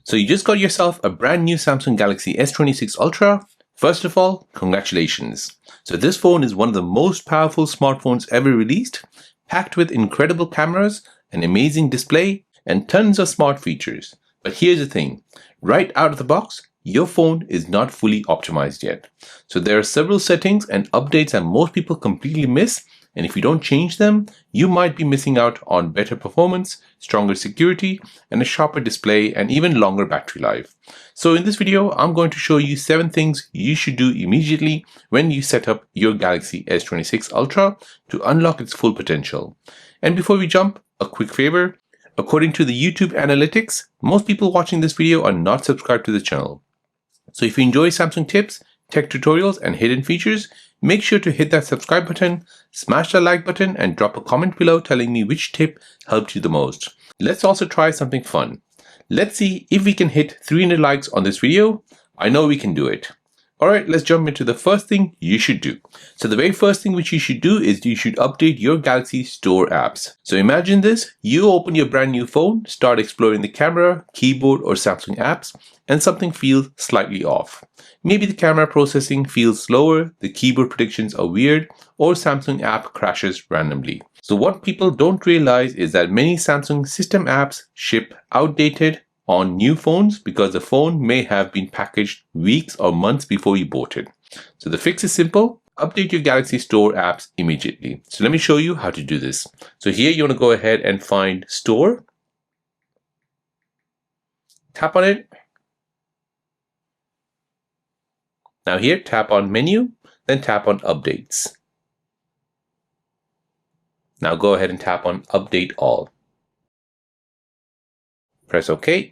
So you just got yourself a brand new Samsung Galaxy S26 Ultra. First of all, congratulations. So this phone is one of the most powerful smartphones ever released, packed with incredible cameras, an amazing display, and tons of smart features. But here's the thing, right out of the box, your phone is not fully optimized yet. So there are several settings and updates that most people completely miss, and if you don't change them, you might be missing out on better performance, stronger security, and a sharper display, and even longer battery life. So in this video, I'm going to show you 7 things you should do immediately when you set up your Galaxy S26 Ultra to unlock its full potential. And before we jump, a quick favor. According to the YouTube analytics, most people watching this video are not subscribed to the channel. So if you enjoy Samsung tips, tech tutorials, and hidden features, make sure to hit that subscribe button, smash the like button, and drop a comment below telling me which tip helped you the most. Let's also try something fun. Let's see if we can hit 300 likes on this video. I know we can do it. Alright, let's jump into the first thing you should do. So the very first thing which you should do is you should update your Galaxy Store apps. So imagine this, you open your brand new phone, start exploring the camera, keyboard, or Samsung apps, and something feels slightly off. Maybe the camera processing feels slower, the keyboard predictions are weird, or Samsung app crashes randomly. So what people don't realize is that many Samsung system apps ship outdated on new phones because the phone may have been packaged weeks or months before you bought it. So the fix is simple. Update your Galaxy Store apps immediately. So let me show you how to do this. So here you want to go ahead and find Store. Tap on it. Now here, tap on Menu, then tap on Updates. Now go ahead and tap on Update All. Press OK.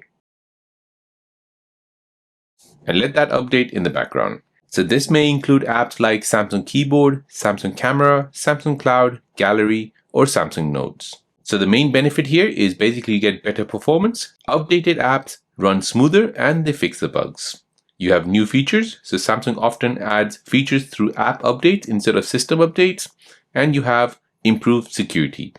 And let that update in the background. So this may include apps like Samsung Keyboard, Samsung Camera, Samsung Cloud, Gallery, or Samsung Notes. So the main benefit here is basically you get better performance, updated apps run smoother, and they fix the bugs. You have new features, so Samsung often adds features through app updates instead of system updates, and you have improved security.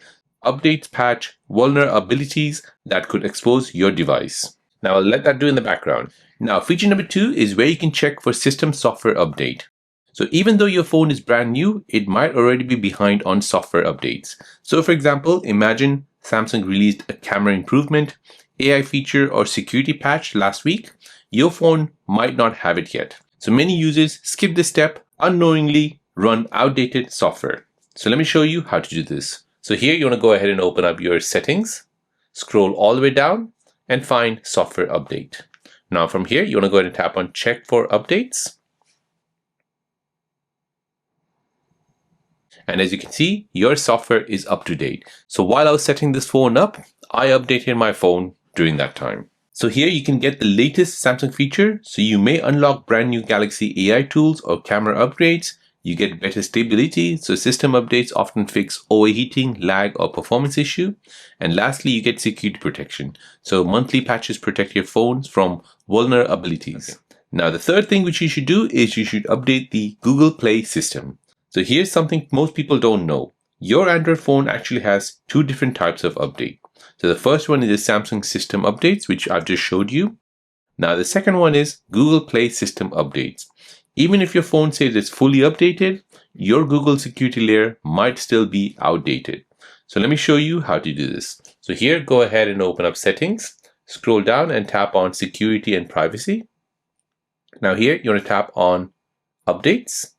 Updates patch vulnerabilities that could expose your device. Now I'll let that do in the background. Now feature number 2 is where you can check for system software update. So even though your phone is brand new, it might already be behind on software updates. So for example, imagine Samsung released a camera improvement, AI feature, or security patch last week. Your phone might not have it yet. So many users skip this step, unknowingly run outdated software. So let me show you how to do this. So here you want to go ahead and open up your settings, scroll all the way down, and find software update. Now from here, you want to go ahead and tap on check for updates. And as you can see, your software is up to date. So while I was setting this phone up, I updated my phone during that time. So here you can get the latest Samsung feature. So you may unlock brand new Galaxy AI tools or camera upgrades. You get better stability, so system updates often fix overheating, lag, or performance issue. And lastly, you get security protection. So monthly patches protect your phones from vulnerabilities. Okay. Now the third thing which you should do is you should update the Google Play system. So here's something most people don't know. Your Android phone actually has 2 different types of update. So the first one is the Samsung system updates, which I've just showed you. Now the second one is Google Play system updates. Even if your phone says it's fully updated, your Google security layer might still be outdated. So let me show you how to do this. So here, go ahead and open up settings, scroll down and tap on security and privacy. Now here, you want to tap on updates.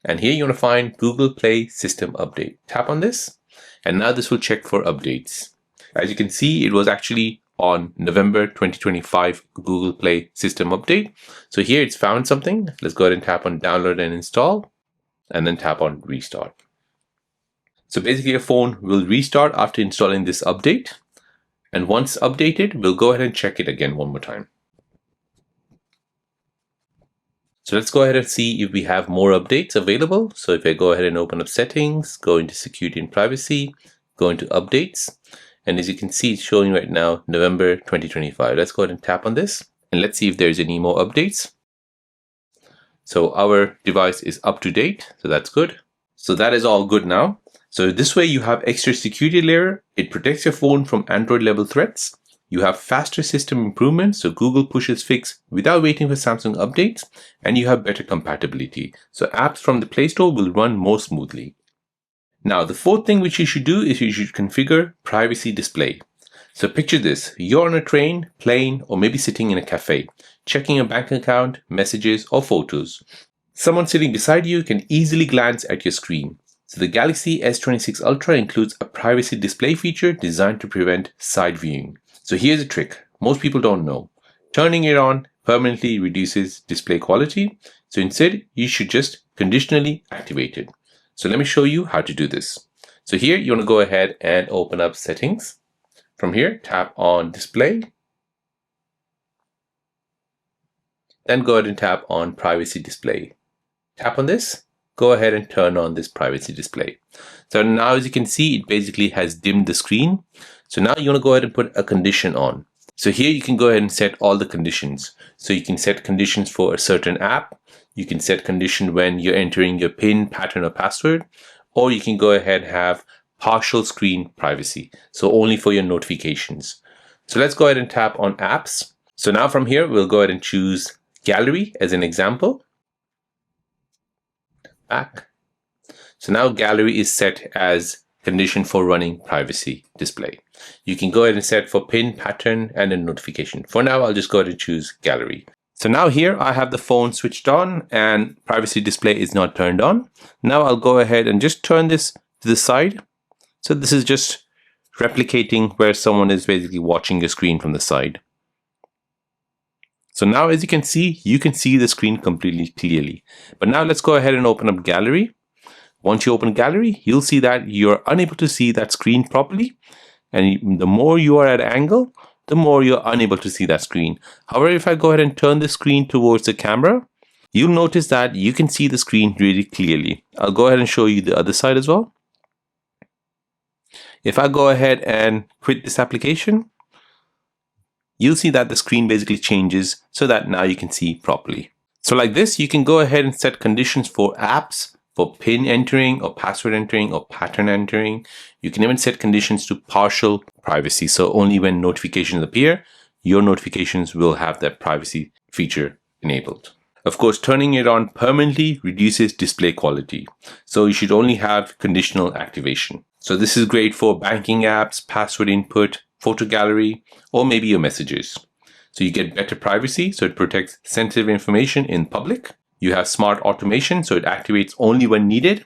And here you want to find Google Play system update. Tap on this. And now this will check for updates. As you can see, it was actually on November 2025 Google Play system update. So here it's found something. Let's go ahead and tap on download and install, and then tap on restart. So basically your phone will restart after installing this update. And once updated, we'll go ahead and check it again one more time. So let's go ahead and see if we have more updates available. So if I go ahead and open up settings, go into security and privacy, go into updates. And as you can see, it's showing right now, November 2025. Let's go ahead and tap on this. And let's see if there's any more updates. So our device is up to date. So that's good. So that is all good now. So this way you have extra security layer. It protects your phone from Android level threats. you have faster system improvements, so Google pushes fix without waiting for Samsung updates, and you have better compatibility, so apps from the Play Store will run more smoothly. Now, the fourth thing which you should do is you should configure privacy display. So picture this, you're on a train, plane, or maybe sitting in a cafe, checking your bank account, messages, or photos. Someone sitting beside you can easily glance at your screen. So the Galaxy S26 Ultra includes a privacy display feature designed to prevent side viewing. So here's a trick most people don't know. Turning it on permanently reduces display quality. So instead, you should just conditionally activate it. So let me show you how to do this. So here you want to go ahead and open up settings. From here, tap on display. Then go ahead and tap on privacy display. Tap on this. Go ahead and turn on this privacy display. So now as you can see, it basically has dimmed the screen. So now you want to go ahead and put a condition on. So here you can go ahead and set all the conditions. So you can set conditions for a certain app. You can set condition when you're entering your PIN, pattern, or password. Or you can go ahead and have partial screen privacy. So only for your notifications. So let's go ahead and tap on apps. So now from here, we'll go ahead and choose gallery as an example. Back. So now gallery is set as condition for running privacy display. You can go ahead and set for pin, pattern, and a notification. For now, I'll just go ahead and choose gallery. So now here I have the phone switched on and privacy display is not turned on. Now I'll go ahead and just turn this to the side. So this is just replicating where someone is basically watching your screen from the side. So now as you can see the screen completely clearly. But now let's go ahead and open up gallery. Once you open gallery, you'll see that you're unable to see that screen properly. And the more you are at angle, the more you're unable to see that screen. However, if I go ahead and turn the screen towards the camera, you'll notice that you can see the screen really clearly. I'll go ahead and show you the other side as well. If I go ahead and quit this application, you'll see that the screen basically changes so that now you can see properly. So like this, you can go ahead and set conditions for apps, for PIN entering or password entering or pattern entering. You can even set conditions to partial privacy. So only when notifications appear, your notifications will have that privacy feature enabled. Of course, turning it on permanently reduces display quality. So you should only have conditional activation. So this is great for banking apps, password input, photo gallery, or maybe your messages. So you get better privacy, so it protects sensitive information in public. You have smart automation, so it activates only when needed.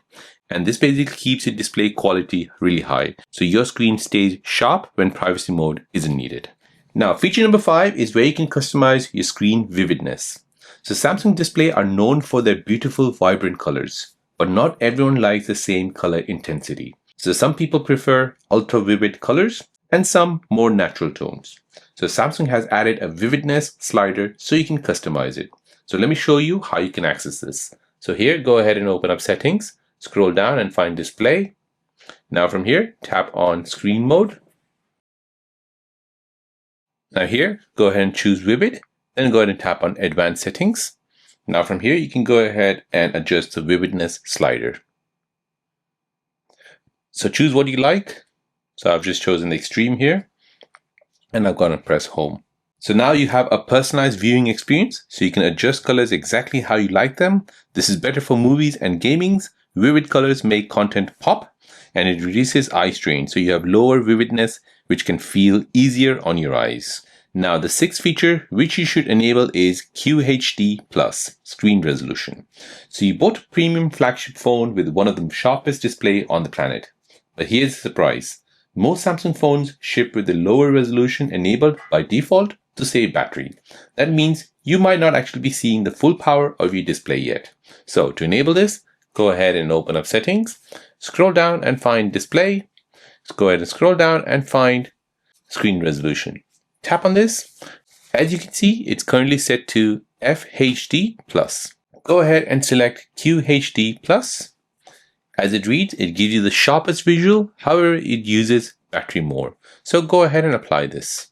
And this basically keeps your display quality really high. So your screen stays sharp when privacy mode isn't needed. Now, feature number 5 is where you can customize your screen vividness. So Samsung display are known for their beautiful, vibrant colors, but not everyone likes the same color intensity. So some people prefer ultra vivid colors and some more natural tones. So Samsung has added a vividness slider so you can customize it. So let me show you how you can access this. So here, go ahead and open up settings, scroll down and find display. Now from here, tap on screen mode. Now here, go ahead and choose vivid, then go ahead and tap on advanced settings. Now from here, you can go ahead and adjust the vividness slider. So choose what you like. So I've just chosen the extreme here and I'm going to press home. So now you have a personalized viewing experience, so you can adjust colors exactly how you like them. This is better for movies and gamings. Vivid colors make content pop and it reduces eye strain. So you have lower vividness, which can feel easier on your eyes. Now the sixth feature which you should enable is QHD Plus screen resolution. So you bought a premium flagship phone with one of the sharpest display on the planet. But here's the surprise. Most Samsung phones ship with the lower resolution enabled by default to save battery. That means you might not actually be seeing the full power of your display yet. So to enable this, go ahead and open up settings, scroll down and find display. Go ahead and scroll down and find screen resolution. Tap on this. As you can see, it's currently set to FHD+. Go ahead and select QHD+. As it reads, it gives you the sharpest visual, however, it uses battery more. So go ahead and apply this.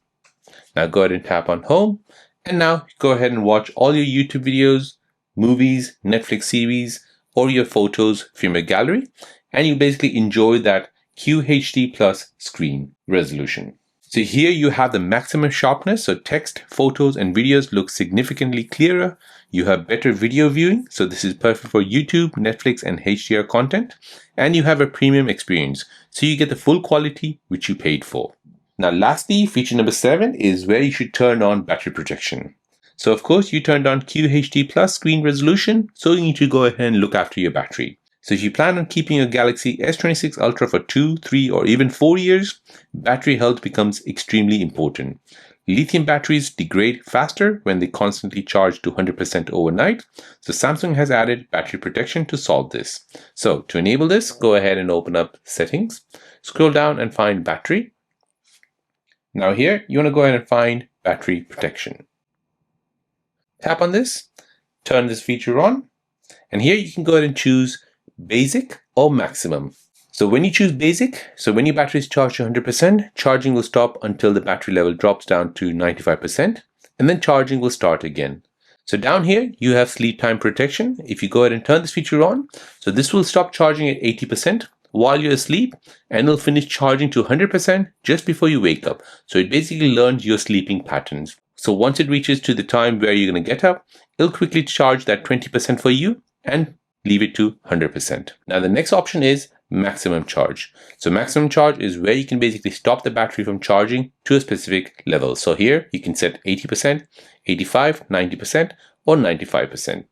Now go ahead and tap on home, and now go ahead and watch all your YouTube videos, movies, Netflix series, or your photos from your gallery, and you basically enjoy that QHD Plus screen resolution. So here you have the maximum sharpness, so text, photos, and videos look significantly clearer. You have better video viewing, so this is perfect for YouTube, Netflix, and HDR content. And you have a premium experience, so you get the full quality which you paid for. Now lastly, feature number 7 is where you should turn on battery protection. So of course you turned on QHD plus screen resolution, so you need to go ahead and look after your battery. So if you plan on keeping your Galaxy S26 Ultra for 2, 3, or even 4 years, battery health becomes extremely important. Lithium batteries degrade faster when they constantly charge to 100% overnight, so Samsung has added battery protection to solve this. So to enable this, go ahead and open up Settings, scroll down and find Battery. Now here, you want to go ahead and find Battery Protection. Tap on this, turn this feature on, and here you can go ahead and choose Basic or Maximum. So when you choose Basic, so when your battery is charged to 100%, charging will stop until the battery level drops down to 95%, and then charging will start again. So down here, you have Sleep Time Protection. If you go ahead and turn this feature on, so this will stop charging at 80% while you're asleep, and it'll finish charging to 100% just before you wake up. So it basically learns your sleeping patterns. So once it reaches to the time where you're going to get up, it'll quickly charge that 20% for you and leave it to 100%. Now the next option is maximum charge. So maximum charge is where you can basically stop the battery from charging to a specific level. So here you can set 80%, 85%, 90%, or 95%.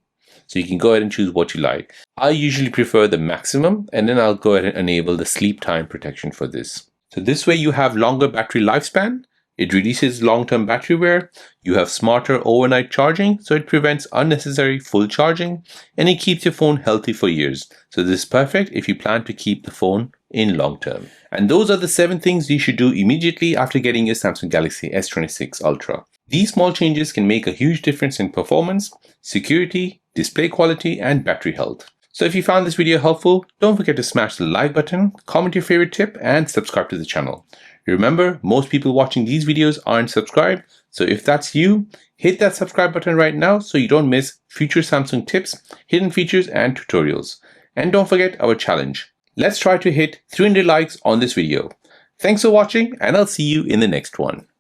So you can go ahead and choose what you like. I usually prefer the maximum, and then I'll go ahead and enable the sleep time protection for this. So this way you have longer battery lifespan. It reduces long-term battery wear, you have smarter overnight charging, so it prevents unnecessary full charging, and it keeps your phone healthy for years. So this is perfect if you plan to keep the phone in long term. And those are the 7 things you should do immediately after getting your Samsung Galaxy S26 Ultra. These small changes can make a huge difference in performance, security, display quality, and battery health. So if you found this video helpful, don't forget to smash the like button, comment your favorite tip, and subscribe to the channel. Remember, most people watching these videos aren't subscribed, so if that's you, hit that subscribe button right now so you don't miss future Samsung tips, hidden features, and tutorials. And don't forget our challenge. Let's try to hit 300 likes on this video. Thanks for watching, and I'll see you in the next one.